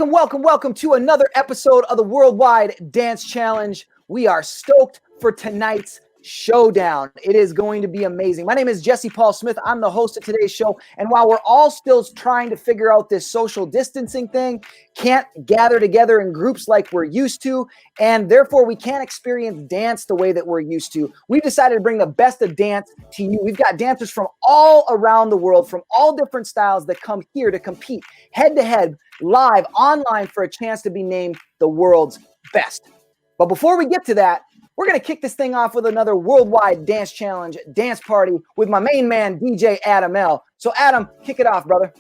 Welcome to another episode of the Worldwide Dance Challenge. We are stoked for tonight's showdown. It is going to be amazing. My name is Jesse Paul Smith. I'm the host of today's show. And while we're all still trying to figure out this social distancing thing, can't gather together in groups like we're used to, and therefore we can't experience dance the way that we're used to, we've decided to bring the best of dance to you. We've got dancers from all around the world, from all different styles that come here to compete head-to-head, live, online for a chance to be named the world's best. But before we get to that, we're going to kick this thing off with another Worldwide Dance Challenge dance party with my main man, DJ Adam L. So Adam, kick it off, brother.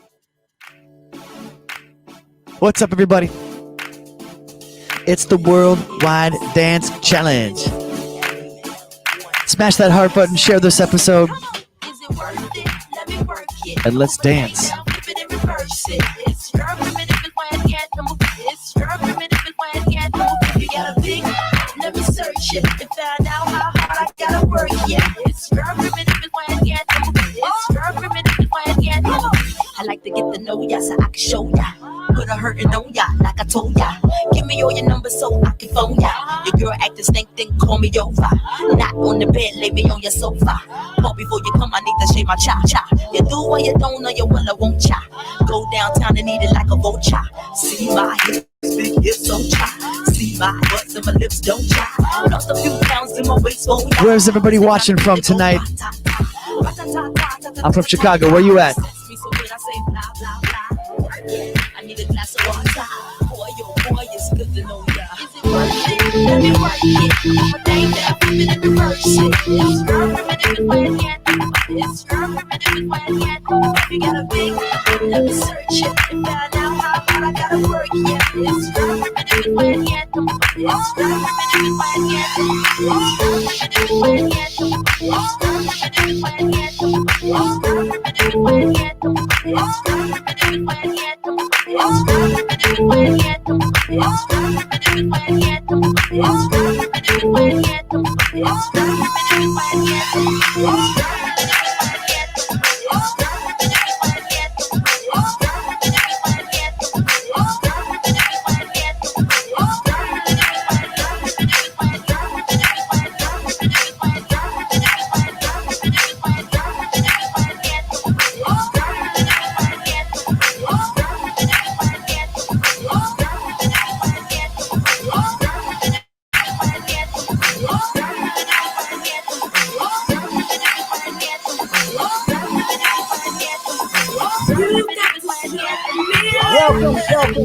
What's up, everybody? It's the Worldwide Dance Challenge. Smash that heart button, share this episode, and let's dance. Let me search it and find out how hard I gotta work. Yeah, it's your primitive is why I can't do. It's your primitive is why I can't do. I like to get to know ya so I can show ya. Put a hurtin' on ya like I told ya. Give me all your numbers so I can phone ya. Your girl acting stink, then call me over. Not on the bed, lay me on your sofa. But before you come, I need to shave my cha-cha. You do or you don't, or you will or won't cha. Go downtown and eat it like a vulture. See my hips, big hips don't cha. See my butts and my lips don't cha. Lost a few pounds in my waist, oh yeah. Where's everybody watching from tonight? I'm from Chicago. Where you at? I need a glass of water. Boy, it's good to know ya. Let me work it. I'm a thing that I'm in the reverse it. It's your primitive way I can't do. It's your primitive way I can't do. If you got a big, let me search it and find out how hard I gotta work. Yeah, it's your primitive way I can't do. It's your primitive way I can't do. It's your primitive way I can't do. It's your primitive way I can't do. It's your primitive way I can't do. It's your primitive way I can't do. It's your primitive way I can't do. It's your primitive way I can't do. It's your primitive way I can't do. It's your primitive way I can't do.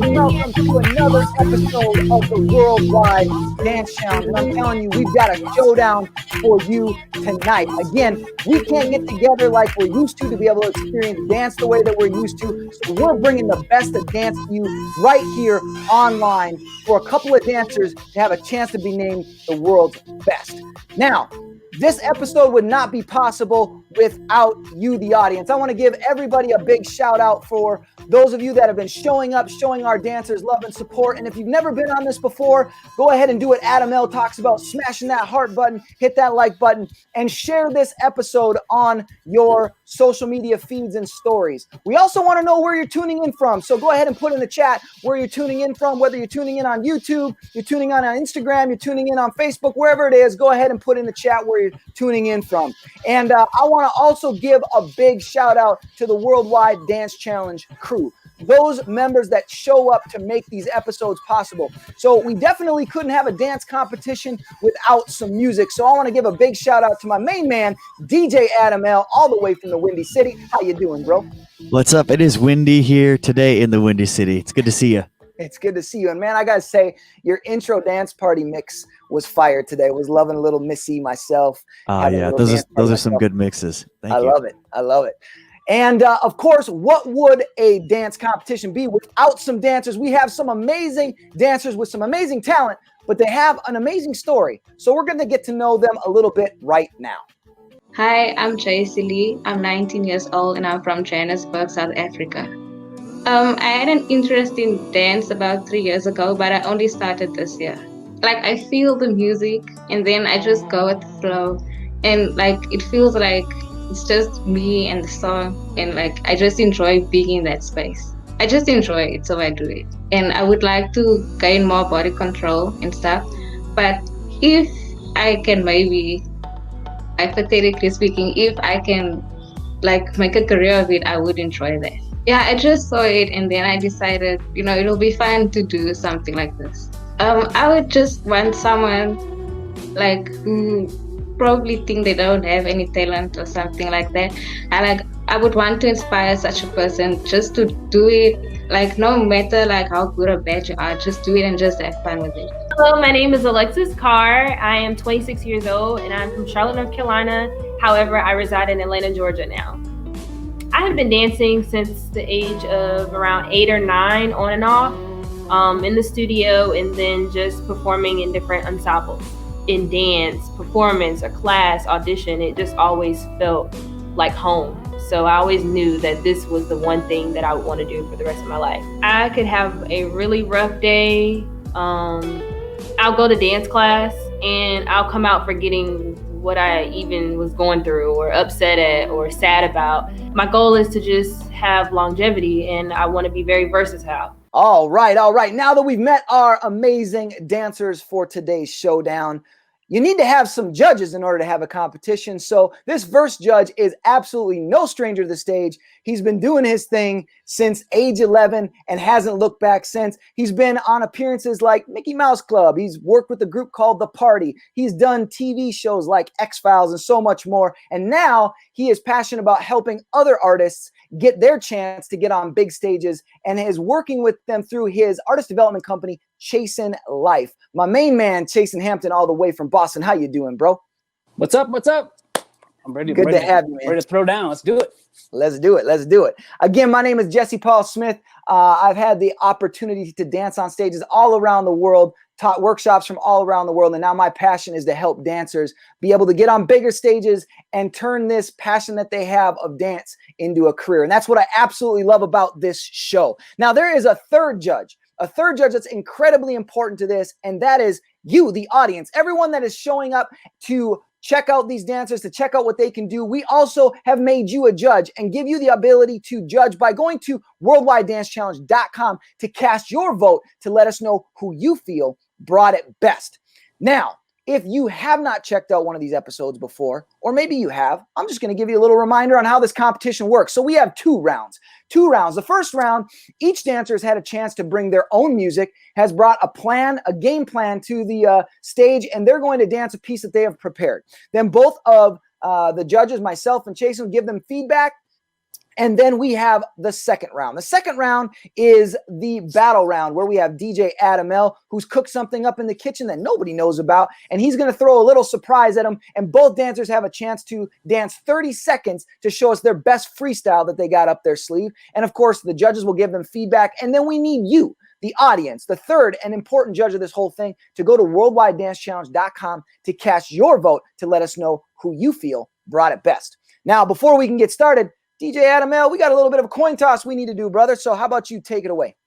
Welcome to another episode of the Worldwide Dance Challenge. And I'm telling you, we've got a showdown for you tonight. Again, we can't get together like we're used to be able to experience dance the way that we're used to. So we're bringing the best of dance to you right here online for a couple of dancers to have a chance to be named the world's best. Now, this episode would not be possible without you, the audience. I want to give everybody a big shout out for those of you that have been showing up, showing our dancers love and support. And if you've never been on this before, go ahead and do what Adam L talks about, smashing that heart button, hit that like button, and share this episode on your social media feeds and stories. We also want to know where you're tuning in from. So go ahead and put in the chat where you're tuning in from, whether you're tuning in on YouTube, you're tuning in on Instagram, you're tuning in on Facebook, wherever it is, go ahead and put in the chat where you're tuning in from. And I want to also give a big shout out to the Worldwide Dance Challenge crew, those members that show up to make these episodes possible. So we definitely couldn't have a dance competition without some music. So I want to give a big shout out to my main man, DJ Adam L, all the way from the Windy City. How you doing, bro? What's up? It is windy here today in the Windy City. It's good to see you. It's good to see you. And man, I got to say, your intro dance party mix was fire today. I was loving a little Missy myself. Oh, yeah. Those are some good mixes. Thank you. I love it. And of course, what would a dance competition be without some dancers? We have some amazing dancers with some amazing talent, but they have an amazing story. So we're going to get to know them a little bit right now. Hi, I'm Tracy Lee. I'm 19 years old and I'm from Johannesburg, South Africa. I had an interest in dance about 3 years ago, but I only started this year. Like, I feel the music and then I just go with the flow, and like it feels like it's just me and the song, and like I just enjoy being in that space. I just enjoy it, so I do it. And I would like to gain more body control and stuff. But if I can maybe, hypothetically speaking, if I can like make a career of it, I would enjoy that. Yeah, I just saw it and then I decided, it'll be fun to do something like this. I would just want someone like who probably think they don't have any talent or something like that. I would want to inspire such a person just to do it, like no matter like how good or bad you are, just do it and just have fun with it. Hello, my name is Alexxus Carr. I am 26 years old and I'm from Charlotte, North Carolina. However, I reside in Atlanta, Georgia now. I have been dancing since the age of around 8 or 9 on and off, in the studio and then just performing in different ensembles. In dance, performance, or class, audition, it just always felt like home. So I always knew that this was the one thing that I would want to do for the rest of my life. I could have a really rough day. I'll go to dance class and I'll come out forgetting what I even was going through or upset at or sad about. My goal is to just have longevity and I want to be very versatile. All right. Now that we've met our amazing dancers for today's showdown, you need to have some judges in order to have a competition. So this first judge is absolutely no stranger to the stage. He's been doing his thing since age 11 and hasn't looked back since. He's been on appearances like Mickey Mouse Club. He's worked with a group called The Party. He's done TV shows like X-Files and so much more. And now he is passionate about helping other artists get their chance to get on big stages and is working with them through his artist development company, Chasing Life. My main man, Chasing Hampton, all the way from Boston. How you doing, bro? What's up? I'm ready. Good to have you, man. Ready to throw down. Let's do it. Let's do it. Again, my name is Jesse Paul Smith. I've had the opportunity to dance on stages all around the world, taught workshops from all around the world, and now my passion is to help dancers be able to get on bigger stages and turn this passion that they have of dance into a career. And that's what I absolutely love about this show. Now, there is a third judge that's incredibly important to this, and that is you, the audience, everyone that is showing up to check out these dancers, to check out what they can do. We also have made you a judge and give you the ability to judge by going to worldwidedancechallenge.com to cast your vote to let us know who you feel brought it best. Now, if you have not checked out one of these episodes before, or maybe you have, I'm just going to give you a little reminder on how this competition works. So we have two rounds. The first round, each dancer has had a chance to bring their own music, has brought a game plan to the stage, and they're going to dance a piece that they have prepared. Then both of the judges, myself and Chase, will give them feedback. And then we have the second round. The second round is the battle round where we have DJ Adam L, who's cooked something up in the kitchen that nobody knows about. And he's going to throw a little surprise at them. And both dancers have a chance to dance 30 seconds to show us their best freestyle that they got up their sleeve. And of course, the judges will give them feedback. And then we need you, the audience, the third and important judge of this whole thing, to go to worldwidedancechallenge.com to cast your vote to let us know who you feel brought it best. Now, before we can get started, DJ Adam L, we got a little bit of a coin toss we need to do, brother. So how about you take it away?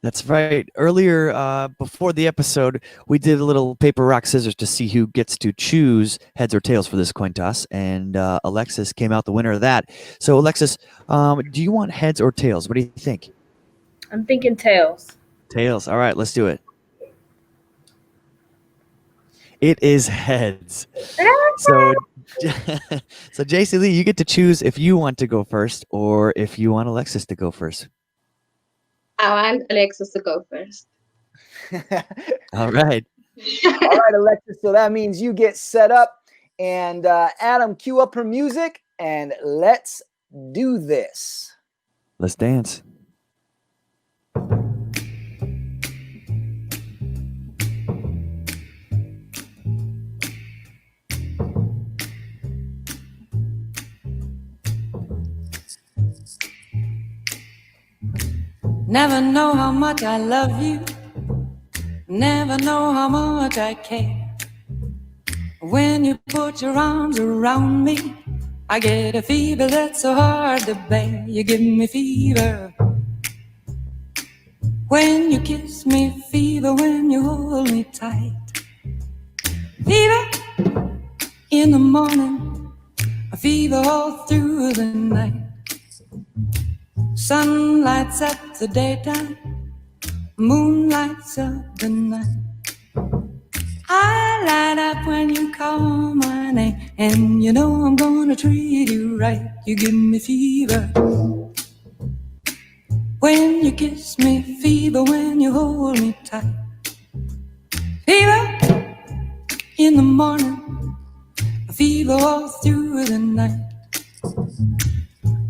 That's right. Earlier, before the episode, we did a little paper, rock, scissors to see who gets to choose heads or tails for this coin toss. And Alexxus came out the winner of that. So Alexxus, do you want heads or tails? What do you think? I'm thinking tails. Tails. All right, let's do it. It is heads. So JC Lee, you get to choose if you want to go first or if you want Alexxus to go first. I want Alexxus to go first. All right. All right, Alexxus. So that means you get set up. And Adam, cue up her music and let's do this. Let's dance. Never know how much I love you. Never know how much I care. When you put your arms around me, I get a fever that's so hard to bear. You give me fever when you kiss me, fever when you hold me tight. Fever in the morning, a fever all through the night. Sun lights up the daytime, moon lights up the night. I light up when you call my name, and you know I'm gonna treat you right. You give me fever when you kiss me, fever when you hold me tight. Fever in the morning, fever all through the night.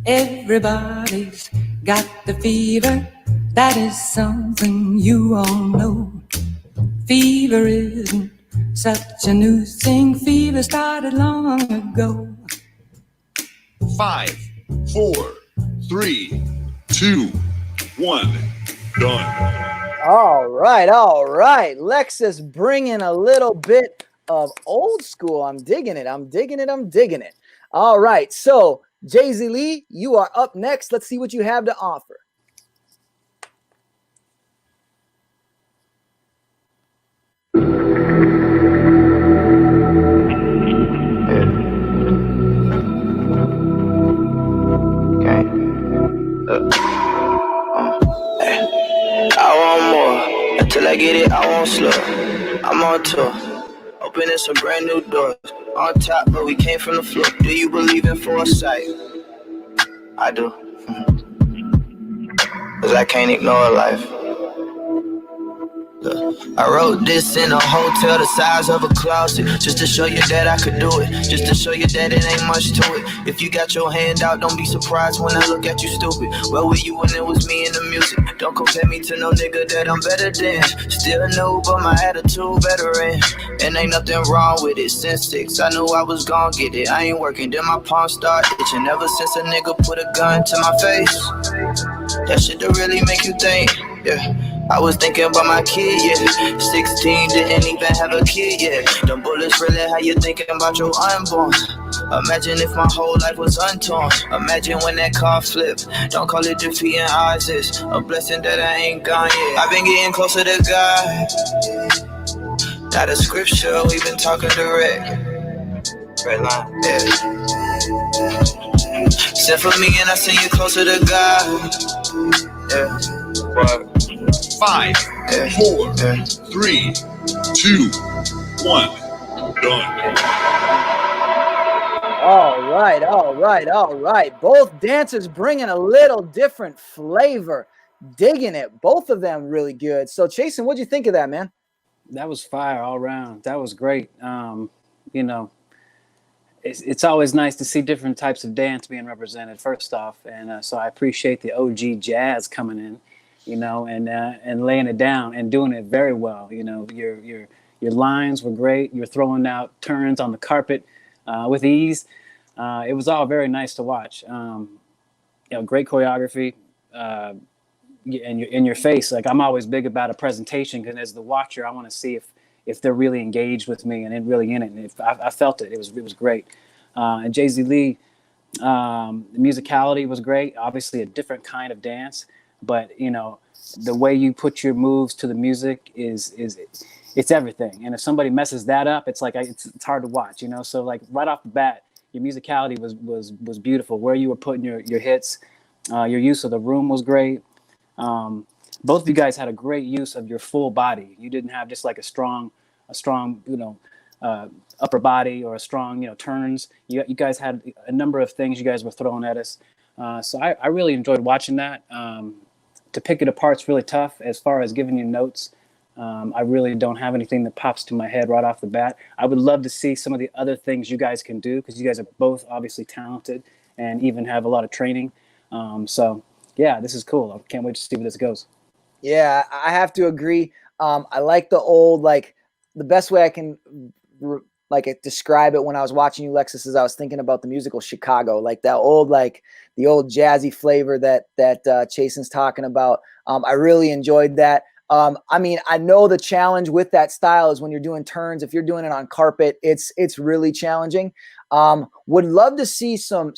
Everybody's got the fever, that is something you all know. Fever isn't such a new thing, fever started long ago. 5, 4, 3, 2, 1, done. All right. Lexus bringing a little bit of old school. I'm digging it. All right. So, Jay-Z Lee, you are up next. Let's see what you have to offer. I want more. Until I get it, I won't slow. I'm on tour, opening some brand new doors. On top, but we came from the floor. Do you believe in foresight? I do. Cause I can't ignore life. I wrote this in a hotel the size of a closet, just to show you that I could do it, just to show you that it ain't much to it. If you got your hand out, don't be surprised when I look at you stupid. Where were you when it was me and the music? Don't compare me to no nigga that I'm better than. Still new, but my attitude veteran. And ain't nothing wrong with it. Since 6, I knew I was gon' get it. I ain't working, then my palms start itching. Ever since a nigga put a gun to my face, that shit to really make you think, yeah. I was thinking about my kid, yeah. 16, didn't even have a kid yet. Them bullets really how you thinking about your unborn. Imagine if my whole life was untorn. Imagine when that car flipped. Don't call it defeat in odds, it's a blessing that I ain't gone yet. I've been getting closer to God. Not a scripture, we've been talking direct. Red line, yeah. Send for me and I send you closer to God. Yeah. What? 5, 4, 3, 2, 1, done. All right. Both dancers bringing a little different flavor. Digging it. Both of them really good. So, Chasen, what'd you think of that, man? That was fire all around. That was great. You know, it's always nice to see different types of dance being represented, first off. And so I appreciate the OG jazz coming in, you know, and laying it down and doing it very well. You know, your lines were great. You're throwing out turns on the carpet with ease. It was all very nice to watch. You know, great choreography. In your face. Like, I'm always big about a presentation, because as the watcher, I want to see if they're really engaged with me and really in it. And if I felt it, it was great. And Jay-Z Lee, the musicality was great. Obviously a different kind of dance, but you know, the way you put your moves to the music is it's everything. And if somebody messes that up, it's like it's hard to watch, you know. So like right off the bat, your musicality was beautiful. Where you were putting your hits, your use of the room was great. Both of you guys had a great use of your full body. You didn't have just like a strong, you know, upper body or a strong, you know, turns. You guys had a number of things you guys were throwing at us. So I really enjoyed watching that. To pick it apart's really tough as far as giving you notes. I really don't have anything that pops to my head right off the bat. I would love to see some of the other things you guys can do, because you guys are both obviously talented and even have a lot of training. So yeah, this is cool. I can't wait to see where this goes. Yeah, I have to agree. I like the old, like, the best way I can describe it when I was watching you, Lexus, is I was thinking about the musical Chicago, like that old, like the old jazzy flavor that Chasen's talking about. I really enjoyed that. I mean, I know the challenge with that style is when you're doing turns, if you're doing it on carpet, it's really challenging. Would love to see some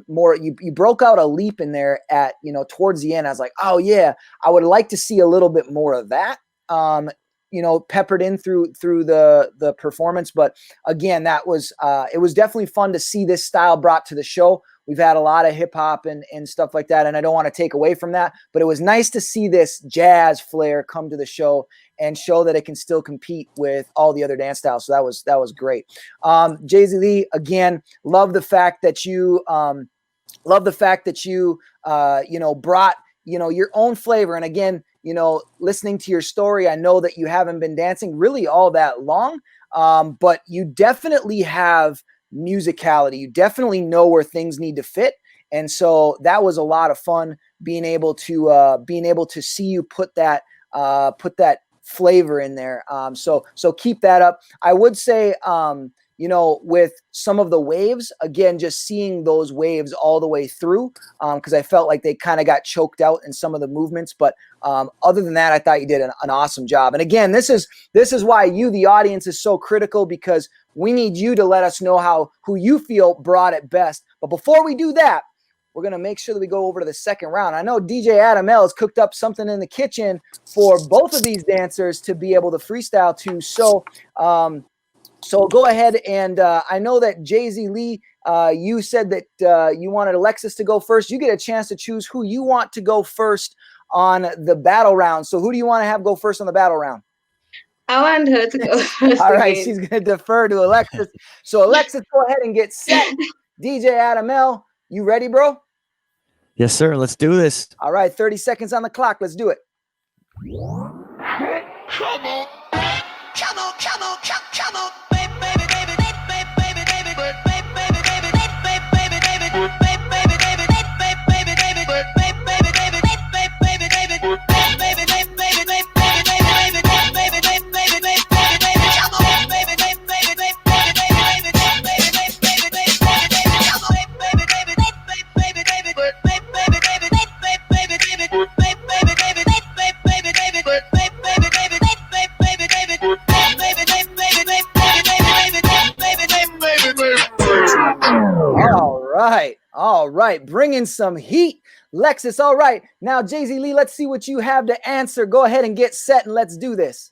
more. You broke out a leap in there at, you know, towards the end. I was like, oh yeah, I would like to see a little bit more of that, you know, peppered in through the performance. But again, that was, it was definitely fun to see this style brought to the show. we've had a lot of hip hop and stuff like that, and I don't want to take away from that, but it was nice to see this jazz flair come to the show and show that it can still compete with all the other dance styles. So that was great. Jay-Z Lee, again, love the fact that you brought, your own flavor. And again, listening to your story, I know that you haven't been dancing really all that long, but you definitely have musicality. You definitely know where things need to fit. And so that was a lot of fun being able to see you put that flavor in there. So keep that up. I would say, with some of the waves, again, just seeing those waves all the way through, because I felt like they kind of got choked out in some of the movements. But other than that, I thought you did an awesome job. And again, this is why you, the audience, is so critical, because we need you to let us know who you feel brought it best. But before we do that, we're going to make sure that we go over to the second round. I know DJ Adam L has cooked up something in the kitchen for both of these dancers to be able to freestyle to. So go ahead, and I know that Jay-Z Lee, you said that you wanted Alexxus to go first. You get a chance to choose who you want to go first on the battle round. So who do you want to have go first on the battle round? I want her to go first. All right, again. she's going to defer to Alexxus. So Alexxus, go ahead and get set. DJ Adam L, you ready, bro? Yes, sir. Let's do this. All right, 30 seconds on the clock. Let's do it. Come on. Come on, come on, come on. Baby, baby, baby, baby, baby, baby, baby, baby, baby, baby, baby, baby, baby, All right. Bringing some heat. Alexxus, all right. Now, Jay-Z Lee, let's see what you have to answer. Go ahead and get set, and let's do this.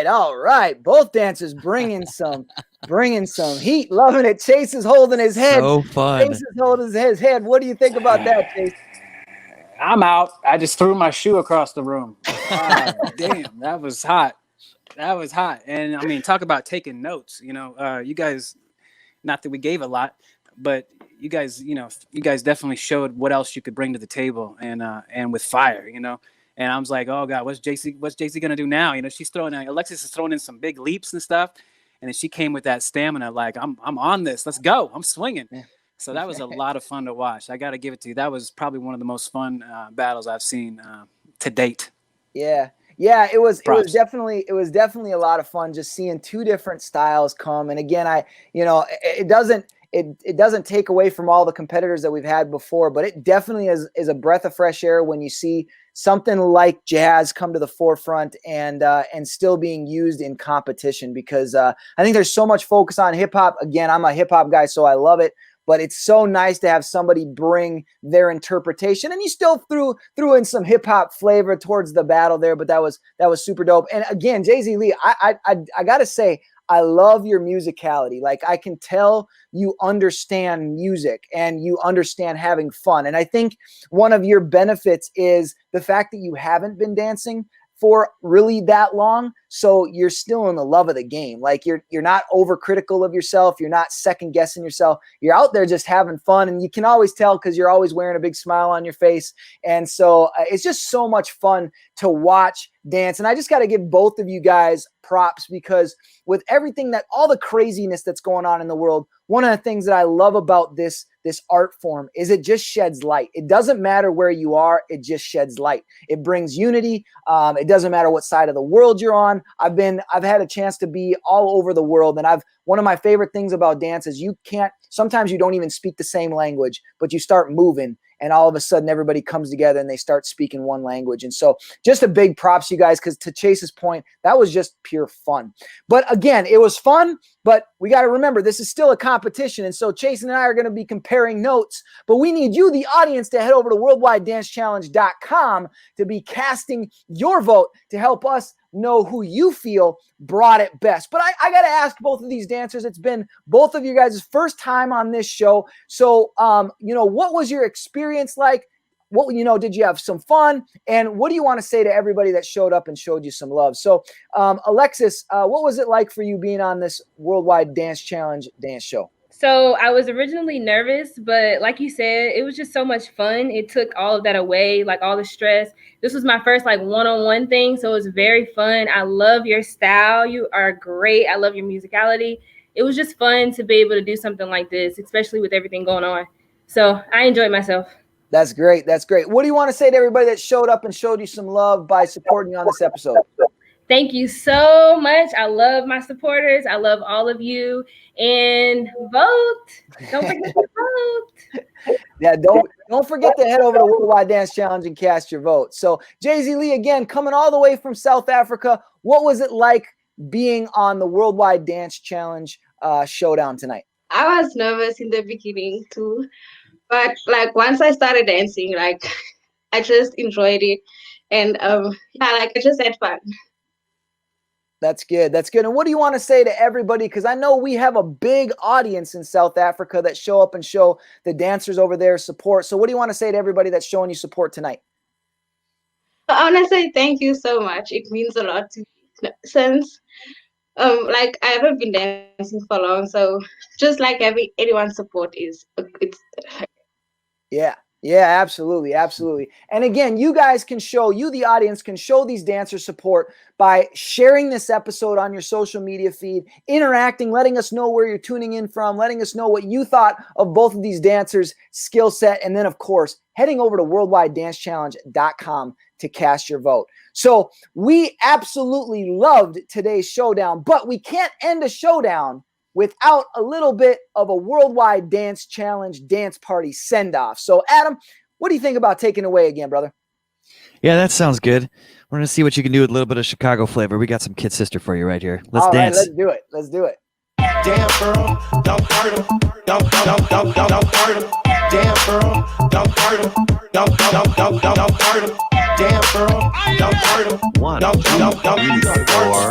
All right. Both dancers bringing some heat. Loving it. Chase is holding his head. So fun. Chase is holding his head. What do you think about that, Chase? I'm out. I just threw my shoe across the room. Damn, that was hot. That was hot. And I mean, talk about taking notes. You guys, not that we gave a lot, but you guys definitely showed what else you could bring to the table, and with fire, And I was like, oh God, what's Jay-Z gonna do now? She's Alexxus is throwing in some big leaps and stuff, and then she came with that stamina, like I'm on this, let's go, I'm swinging. Yeah. So that was a lot of fun to watch. I got to give it to you. That was probably one of the most fun battles I've seen to date. Yeah, it was definitely a lot of fun just seeing two different styles come. And again, it doesn't take away from all the competitors that we've had before, but it definitely is a breath of fresh air when you see something like jazz come to the forefront and still being used in competition, because I think there's so much focus on hip hop. Again, I'm a hip hop guy, so I love it, but it's so nice to have somebody bring their interpretation, and you still threw in some hip hop flavor towards the battle there, but that was super dope. And again, Jay-Z Lee, I gotta say, I love your musicality. Like, I can tell you understand music and you understand having fun. And I think one of your benefits is the fact that you haven't been dancing for really that long. So you're still in the love of the game. Like you're not overcritical of yourself. You're not second guessing yourself. You're out there just having fun. And you can always tell because you're always wearing a big smile on your face. And so it's just so much fun to watch dance. And I just got to give both of you guys props because with everything all the craziness that's going on in the world, one of the things that I love about this art form is it just sheds light. It doesn't matter where you are. It just sheds light. It brings unity. It doesn't matter what side of the world you're on. I've had a chance to be all over the world. And one of my favorite things about dance is sometimes you don't even speak the same language, but you start moving and all of a sudden everybody comes together and they start speaking one language. And so just a big props to you guys, because to Chase's point, that was just pure fun. But again, it was fun, but we got to remember this is still a competition. And so Chase and I are going to be comparing notes, but we need you, the audience, to head over to worldwidedancechallenge.com to be casting your vote to help us know who you feel brought it best. But I got to ask both of these dancers, it's been both of you guys' first time on this show. So, what was your experience like? Did you have some fun? And what do you want to say to everybody that showed up and showed you some love? So, Alexxus, what was it like for you being on this Worldwide Dance Challenge dance show? So I was originally nervous, but like you said, it was just so much fun. It took all of that away, like all the stress. This was my first one-on-one thing, so it was very fun. I love your style. You are great. I love your musicality. It was just fun to be able to do something like this, especially with everything going on. So I enjoyed myself. That's great. That's great. What do you want to say to everybody that showed up and showed you some love by supporting you on this episode? Thank you so much. I love my supporters. I love all of you. And vote. Don't forget to vote. Yeah, don't forget to head over to Worldwide Dance Challenge and cast your vote. So Jay-Z Lee, again, coming all the way from South Africa. What was it like being on the Worldwide Dance Challenge showdown tonight? I was nervous in the beginning too, but once I started dancing, I just enjoyed it, and I just had fun. That's good. That's good. And what do you want to say to everybody? Because I know we have a big audience in South Africa that show up and show the dancers over there support. So what do you want to say to everybody that's showing you support tonight? I want to say thank you so much. It means a lot to me since I haven't been dancing for long. So just having anyone's support it's. Yeah, absolutely. Absolutely. And again, you the audience can show these dancers support by sharing this episode on your social media feed, interacting, letting us know where you're tuning in from, letting us know what you thought of both of these dancers' skill set. And then, of course, heading over to worldwidedancechallenge.com to cast your vote. So we absolutely loved today's showdown, but we can't end a showdown without a little bit of a Worldwide Dance Challenge dance party send-off. So, Adam, what do you think about taking away again, brother? Yeah, that sounds good. We're going to see what you can do with a little bit of Chicago flavor. We got some Kid Sister for you right here. Let's dance. Let's do it. Let's do it. Damn girl, don't hurt him. Don't hurt him. Damn girl, don't hurt him. Don't hurt him. Damn girl, don't hurt him. One, don't hurt him.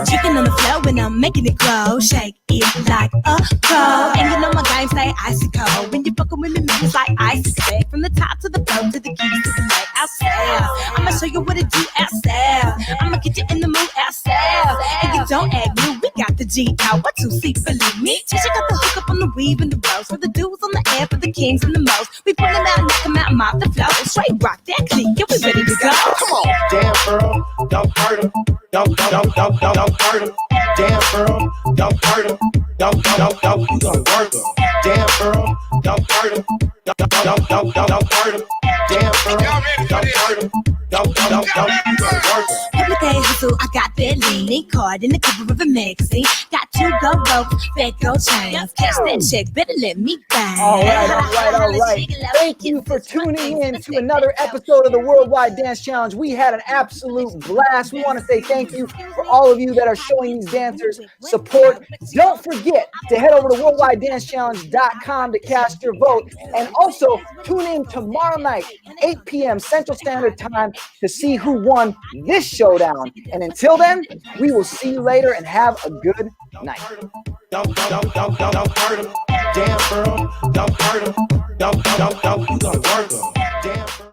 Chicken on the floor when I'm making it grow. Shake it like a pro. And you know my game say icy cold. When you fucking with me, man, it's like ice cold. From the top to the bottom to the keys to the night outside. I'ma show you what it do outside. I'ma get you in the mood outside. And you don't act new, we got the G out. What you see, believe me. Teacher got the hook up on the weave and the rose. For the dudes on the air, for the kings and the most. We pull them out, knock them out, mop the floor. Straight rock that clique, yeah, we ready to go. Come on. Damn girl, don't hurt him. Don't hurt him. Damn girl, don't hurt him. Don't hurt him. Damn girl, don't hurt him. Don't hurt him. Damn girl, don't hurt him. Don't hurt him. Every day hustle, I got that leaning card in the cover of a magazine. Got two go ropes, fat go chains. Catch that check, better let me buy. All right. Thank you for tuning in to another episode of the Worldwide Dance Challenge. We had an absolute blast. We want to say thank you for all of you that are showing these dancers support. Don't forget to head over to worldwidedancechallenge.com to cast your vote. And also tune in tomorrow night, 8 p.m. Central Standard Time, to see who won this showdown. And until then, we will see you later and have a good night. Don't hurt him. Damn girl, don't hurt him. Don't hurt him. Damn.